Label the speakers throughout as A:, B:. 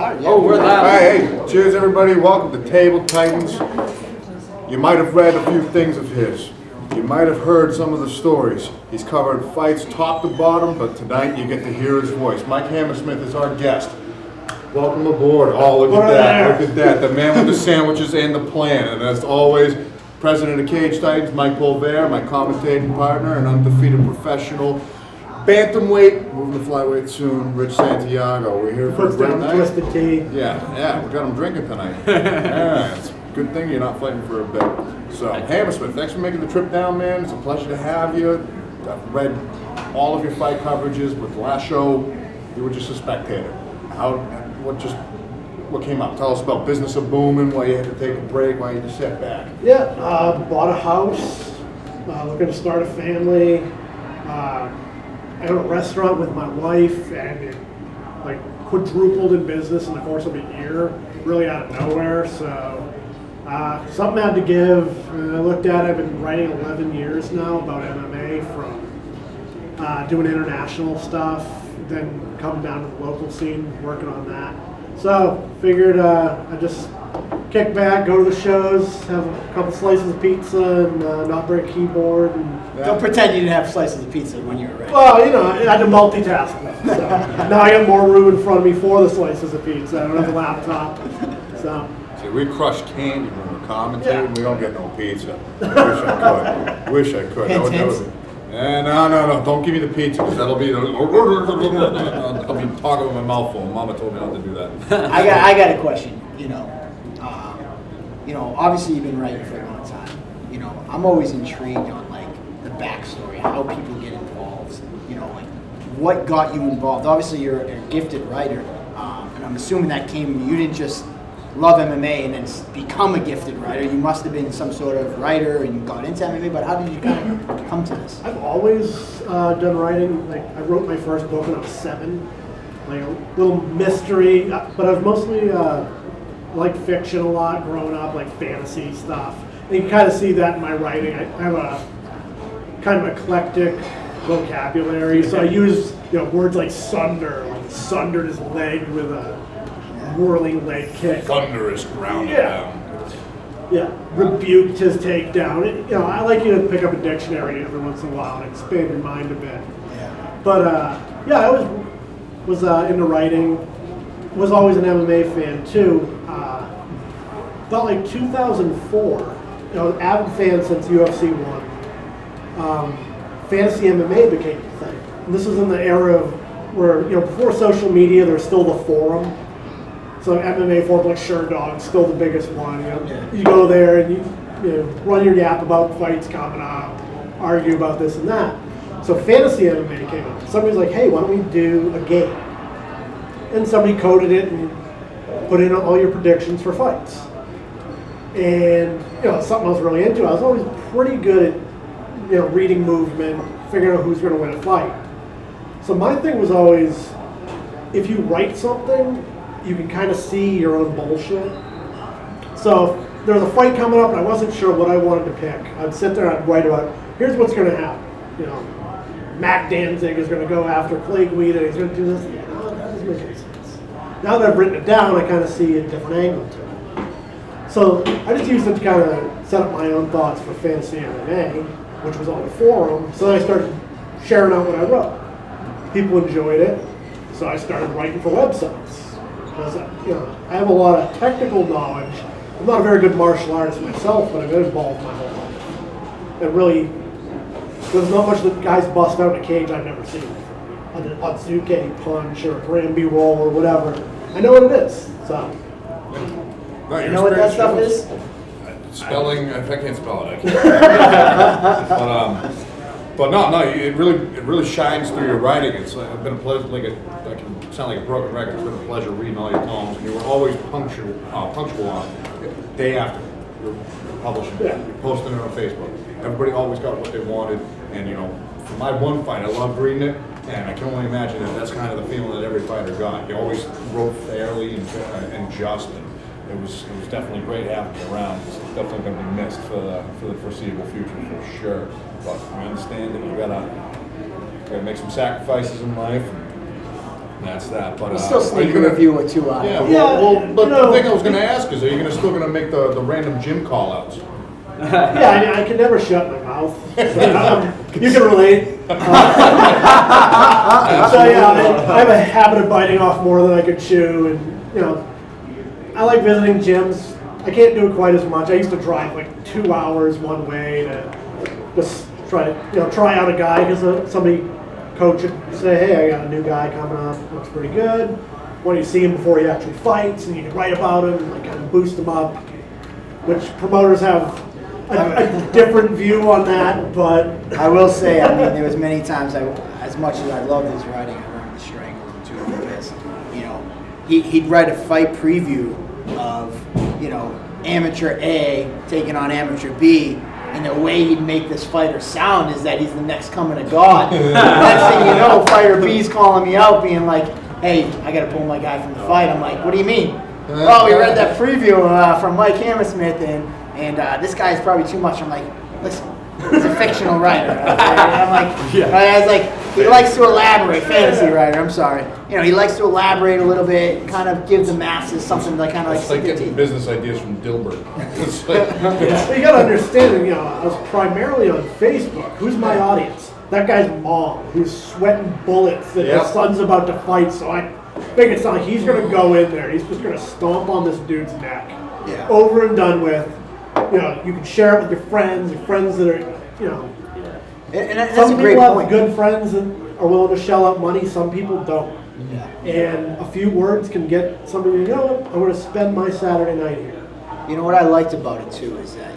A: started. Yeah,
B: Oh, we're live.
C: Hey, cheers everybody. Welcome to Table Titans. You might have read a few things of his. You might have heard some of the stories. He's covered fights top to bottom, but tonight you get to hear his voice. Mike Hammersmith is our guest. Welcome aboard. Oh, look at that. Look at that. The man with the sandwiches and the plan. And as always, President of Cage Titans, Mike Bolvere, my commentating partner and undefeated professional. Bantamweight, moving to flyweight soon, Rich Santiago. We're here for a great night.
D: Twisted tea.
C: Yeah, we got him drinking tonight. Yeah, it's a good thing you're not fighting for a bit. So, Hammersmith, thanks for making the trip down, man. It's a pleasure to have you. I've read all of your fight coverages, but the last show, you were just a spectator. What came up? Tell us about business of booming, why you had to take a break, why you had to sit back.
D: Yeah, bought a house, looking to start a family. I own a restaurant with my wife, and it quadrupled in business in the course of a year, really out of nowhere. So something had to give. I looked at it. I've been writing 11 years now about MMA, from doing international stuff, then coming down to the local scene, working on that. So figured I'd just kick back, go to the shows, have a couple slices of pizza, and not break a keyboard. And
A: don't pretend you didn't have slices of pizza when you were ready.
D: well, I had to multitask. So now I got more room in front of me for the slices of pizza. I don't have a laptop. So
C: See, we crush candy when we're commentating.
D: Yeah.
C: We don't get no pizza. Wish I could.
A: Hint, hint.
C: No. Don't give me the pizza, because that'll be I'll be talking with my mouth full. Mama told me not to do that.
A: I got a question. Obviously you've been writing for a long time. I'm always intrigued on the backstory, how people get involved. What got you involved? Obviously you're a gifted writer, and I'm assuming that you didn't just love MMA and then become a gifted writer. You must have been some sort of writer and got into MMA, but how did you kind of come to this?
D: I've always done writing. I wrote my first book when I was 7, a little mystery, but I was mostly like fiction a lot growing up, fantasy stuff. And you can kind of see that in my writing. I have a kind of eclectic vocabulary, so I use words like sunder, sundered his leg with a whirling leg kick.
C: Thunderous grounded down.
D: Yeah, rebuked his takedown. I like you to pick up a dictionary every once in a while and expand your mind a bit.
A: Yeah.
D: But I always was into writing. Was always an MMA fan too. About 2004, avid fan since UFC 1. Fantasy MMA became a thing. And this was in the era of where before social media, there's still the forum. So MMA forums like Sherdog, still the biggest one. You go there and you run your yap about fights coming up, argue about this and that. So fantasy MMA came up. Somebody's like, hey, why don't we do a game? And somebody coded it and put in all your predictions for fights. And something I was really into. I was always pretty good at reading movement, figuring out who's going to win a fight. So my thing was always, if you write something, you can kind of see your own bullshit. So if there was a fight coming up and I wasn't sure what I wanted to pick, I'd sit there and I'd write about, here's what's going to happen. Mac Danzig is going to go after Clay Guida, he's going to do this. That doesn't make any sense. Now that I've written it down, I kind of see a different angle to it. So I just used it to kind of set up my own thoughts for fantasy MMA, which was on the forum. So then I started sharing out what I wrote. People enjoyed it, so I started writing for websites. Because I have a lot of technical knowledge. I'm not a very good martial artist myself, but I've been involved my whole life. And really, there's not much that guys bust out in a cage I've never seen. An Otsuke punch or a Granby roll or whatever. I know what it is. So.
C: No,
A: You know what that stuff is?
C: Spelling, if I can't spell it, I can't. But no, it really shines through your writing. It's been a pleasure. I can sound like a broken record. It's been a pleasure reading all your poems, and you were always punctual on it. Day after you're publishing, you're posting it on Facebook. Everybody always got what they wanted, and for my one fight, I loved reading it, and I can only imagine that's kind of the feeling that every fighter got. You always wrote fairly and just. It was definitely great having you around. It's definitely going to be missed for the foreseeable future for sure. But we understand that you gotta make some sacrifices in life. That's that. But
A: We'll still
C: are
A: sneak
C: you
A: a
C: gonna-
A: review or two out.
C: Yeah,
D: Yeah,
C: well, but
D: you know-
C: the thing I was gonna ask is, are you still gonna make the random gym call-outs?
D: Yeah, I can never shut my mouth. So, you can relate. So yeah, I have a habit of biting off more than I could chew, and I like visiting gyms. I can't do it quite as much. I used to drive like 2 hours one way to just try out a guy because somebody coach would say, hey, I got a new guy coming up, looks pretty good. When you see him before he actually fights, and you can write about him, and like kind of boost him up, which promoters have a different view on that, but
A: I will say, I mean, there was many times as much as I loved his writing, I wanted to strangle him too because, he'd write a fight preview of, amateur A taking on amateur B, and the way he'd make this fighter sound is that he's the next coming of God. Next thing you know, fighter B's calling me out, being like, hey, I got to pull my guy from the fight. I'm like, what do you mean? Well, we read that preview from Mike Hammersmith, and this guy's probably too much. I'm like, listen, he's a fictional writer. I'm like, I was like, he likes to elaborate, fantasy writer. I'm sorry. He likes to elaborate a little bit, kind of give the masses something like kind of like.
C: It's like getting business ideas from Dilbert. It's like,
D: you gotta understand, I was primarily on Facebook. Who's my audience? That guy's mom, who's sweating bullets that his son's about to fight, so I think it's not like he's gonna go in there, he's just gonna stomp on this dude's neck.
A: Yeah.
D: Over and done with. You can share it with your friends that are,
A: And that's
D: some
A: a great
D: people have
A: point.
D: good friends that are willing to shell out money, some people don't.
A: Yeah.
D: And a few words can get somebody, I'm going to spend my Saturday night here.
A: What I liked about it too is that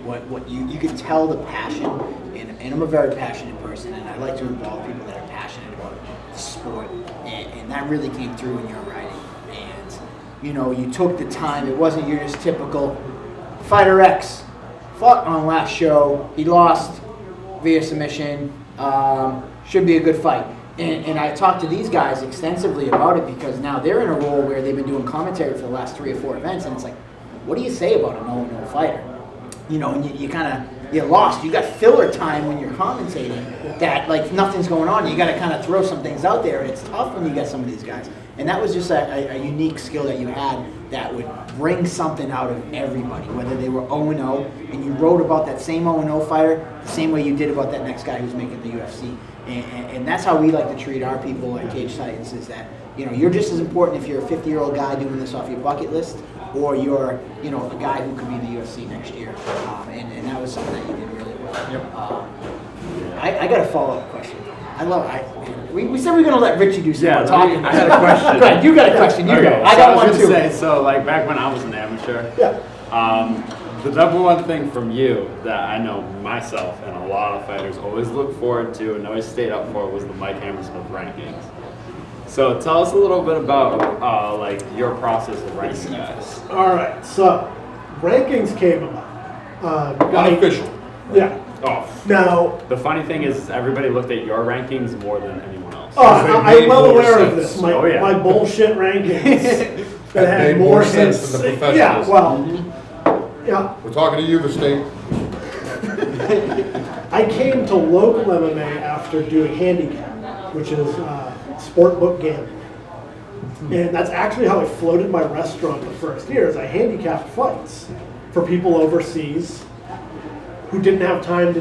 A: what you could tell the passion, and I'm a very passionate person, and I like to involve people that are passionate about the sport, and that really came through in your writing. And you took the time. It wasn't your just typical fighter X fought on last show. He lost via submission. Should be a good fight. And I talked to these guys extensively about it because now they're in a role where they've been doing commentary for the last 3 or 4 events, and it's like, what do you say about a no fighter? And you kind of, you're lost. You got filler time when you're commentating that, like, nothing's going on. You got to kind of throw some things out there, and it's tough when you got some of these guys. And that was just a unique skill that you had that would bring something out of everybody, whether they were 0-0, and you wrote about that same 0-0 fighter the same way you did about that next guy who's making the UFC. And that's how we like to treat our people at Cage Titans, is that, you're just as important if you're a 50-year-old guy doing this off your bucket list, or you're, a guy who could be in the UFC next year. And that was something that you did really well.
C: Yep.
A: I got a follow-up question. We said we were going to let Richie do some more talking.
B: I had a question.
A: Go ahead, you got a question. You go. I got one too.
B: Say, back when I was an amateur, the number one thing from you that I know myself and a lot of fighters always look forward to and always stayed up for was the Mike Hammersmith rankings. So tell us a little bit about your process of ranking guys.
D: All right, so rankings came about.
C: unofficial.
D: Yeah.
B: Oh,
D: Now,
B: the funny thing is everybody looked at your rankings more than anyone else.
D: I'm well
C: more
D: aware of
C: sense.
D: this. My,
B: Oh, yeah.
D: my bullshit rankings that had
C: made
D: more
C: more sense
D: hits.
C: than the professionals.
D: Yeah, well, yeah.
C: We're talking to you, the state.
D: I came to local MMA after doing handicap, which is sport book gambling. And that's actually how I floated my restaurant the first year, is I handicapped fights for people overseas who didn't have time to,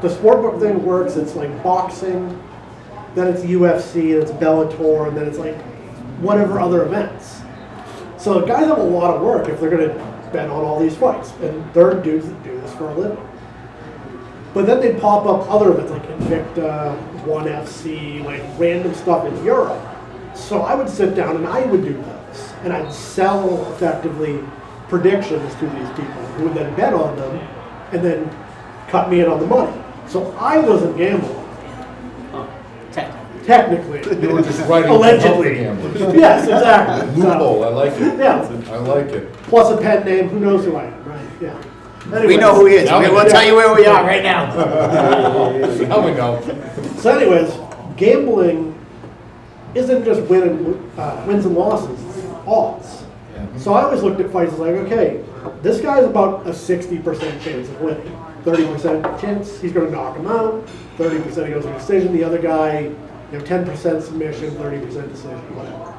D: the sport book thing works, it's like boxing, then it's UFC, and it's Bellator, and then it's like whatever other events. So guys have a lot of work if they're gonna bet on all these fights, and there are dudes that do this for a living. But then they pop up other events like Invicta, ONE FC, like random stuff in Europe. So I would sit down and I would do those, and I'd sell effectively predictions to these people who would then bet on them and then cut me in on the money. So I wasn't gambling. Technically.
C: You were just writing
D: Allegedly.
C: to help the gamblers.
D: Yes, exactly.
C: Loophole, I like it.
D: Yeah.
C: I like it.
D: Plus a pen name, who knows who I am, right? Yeah. Anyways,
A: We know who he is.
C: Now we
A: We'll
C: know.
A: tell you where we are right now.
C: Now we know.
D: So anyways, gambling isn't just wins and losses, it's odds. So I always looked at fights as like, okay, this guy's about a 60% chance of winning. 30% chance he's going to knock him out. 30% he goes to decision. The other guy, 10% submission, 30% decision, whatever.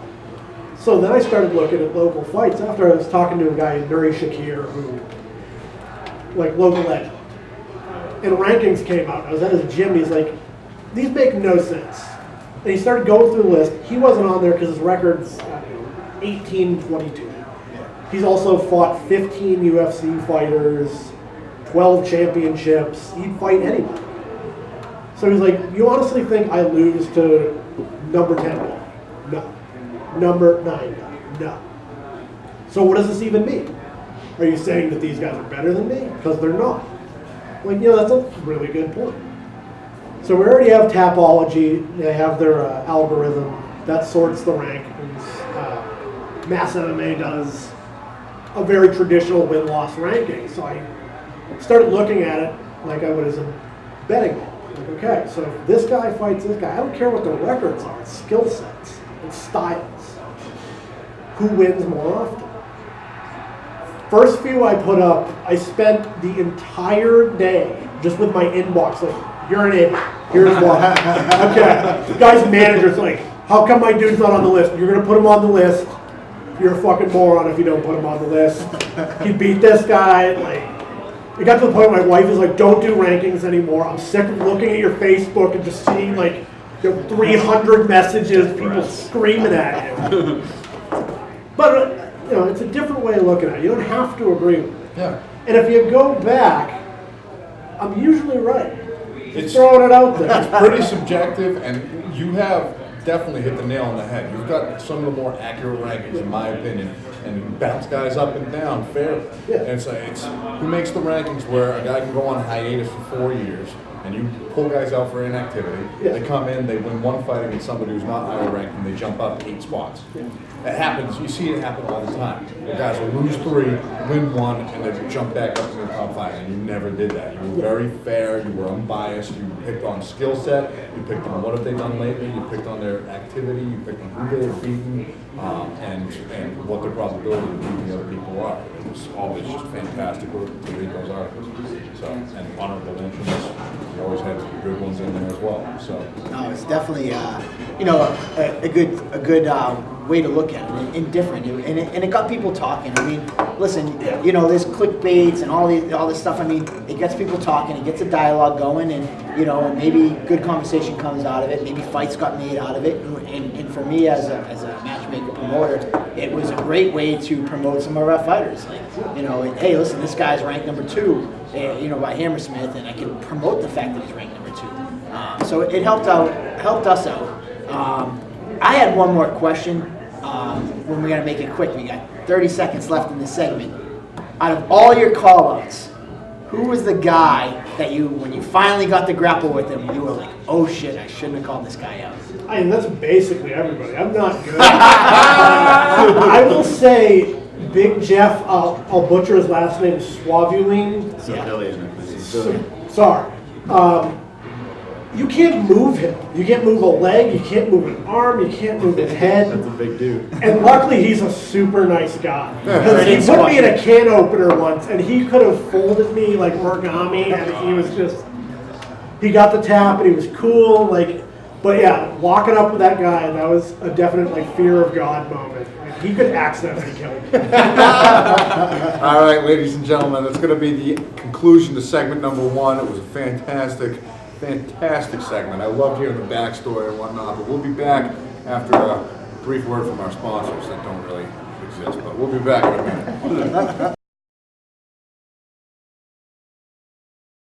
D: So then I started looking at local fights after I was talking to a guy, Nuri Shakir, who, like, local legend. And rankings came out. I was at his gym. He's like, these make no sense. And he started going through the list. He wasn't on there because his record's 18-22. He's also fought 15 UFC fighters, 12 championships. He'd fight anybody. So he's like, you honestly think I lose to number 10 guy? No. Number 9 guy? No. So what does this even mean? Are you saying that these guys are better than me? Because they're not. Like, that's a really good point. So we already have Tapology. They have their algorithm that sorts the rankings. Mass MMA does a very traditional win-loss ranking. So I started looking at it like I would as a betting man. Like, okay, so if this guy fights this guy, I don't care what the records are, it's skill sets, it's styles. Who wins more often? First few I put up, I spent the entire day just with my inbox, like, you're an idiot, here's why. Okay, the guy's manager's like, how come my dude's not on the list? You're gonna put him on the list. You're a fucking moron if you don't put him on the list. He beat this guy, like, it got to the point where my wife is like, don't do rankings anymore. I'm sick of looking at your Facebook and just seeing like 300 messages, people screaming at you. But, it's a different way of looking at it. You don't have to agree with it.
C: Yeah.
D: And if you go back, I'm usually right. It's throwing it out there.
C: It's pretty subjective, and you have definitely hit the nail on the head. You've got some of the more accurate rankings, in my opinion, and you bounce guys up and down fairly.
D: Yeah.
C: And it's who makes the rankings where a guy can go on hiatus for 4 years, and you pull guys out for inactivity.
D: Yeah.
C: They come in, they win one fight against somebody who's not higher ranked, and they jump up 8 spots.
D: Yeah.
C: It happens. You see it happen all the time. The guys will lose 3, win 1, and then jump back up in the top 5. And you never did that. You were very fair. You were unbiased. You picked on skill set. You picked on what have they done lately. You picked on their activity. You picked on who they have beaten, and what the probability of beating the other people are. It was always just fantastic to read those articles. So, and honorable mentions. You always had some good ones in there as well. So.
A: No, it's definitely a good way to look at it, and different, and it got people talking. I mean, listen, there's clickbaits and all this stuff. I mean, it gets people talking, it gets a dialogue going, and and maybe good conversation comes out of it. Maybe fights got made out of it, and for me as a matchmaker promoter, it was a great way to promote some of our fighters. Like, hey, listen, this guy's ranked number 2, by Hammersmith, and I can promote the fact that he's ranked number 2. So it helped us out. I had one more question. When we're gonna make it quick, we got 30 seconds left in this segment. Out of all your call-outs, who was the guy that when you finally got to grapple with him, you were like, oh shit, I shouldn't have called this guy out?
D: I mean, that's basically everybody. I'm not good. I will say, Big Jeff, I'll butcher his last name, Swavulin. Sorry. You can't move him. You can't move a leg, you can't move an arm, you can't move his head.
B: That's a big dude.
D: And luckily he's a super nice guy. Because he put me in a can opener once and he could have folded me like origami, and he was just, he got the tap and he was cool. But yeah, walking up with that guy, that was a definite fear of God moment. He could accidentally kill me.
C: All right, ladies and gentlemen, that's going to be the conclusion to segment number 1. It was a fantastic segment. I loved hearing the backstory and whatnot, but we'll be back after a brief word from our sponsors that don't really exist, but we'll be back in a minute.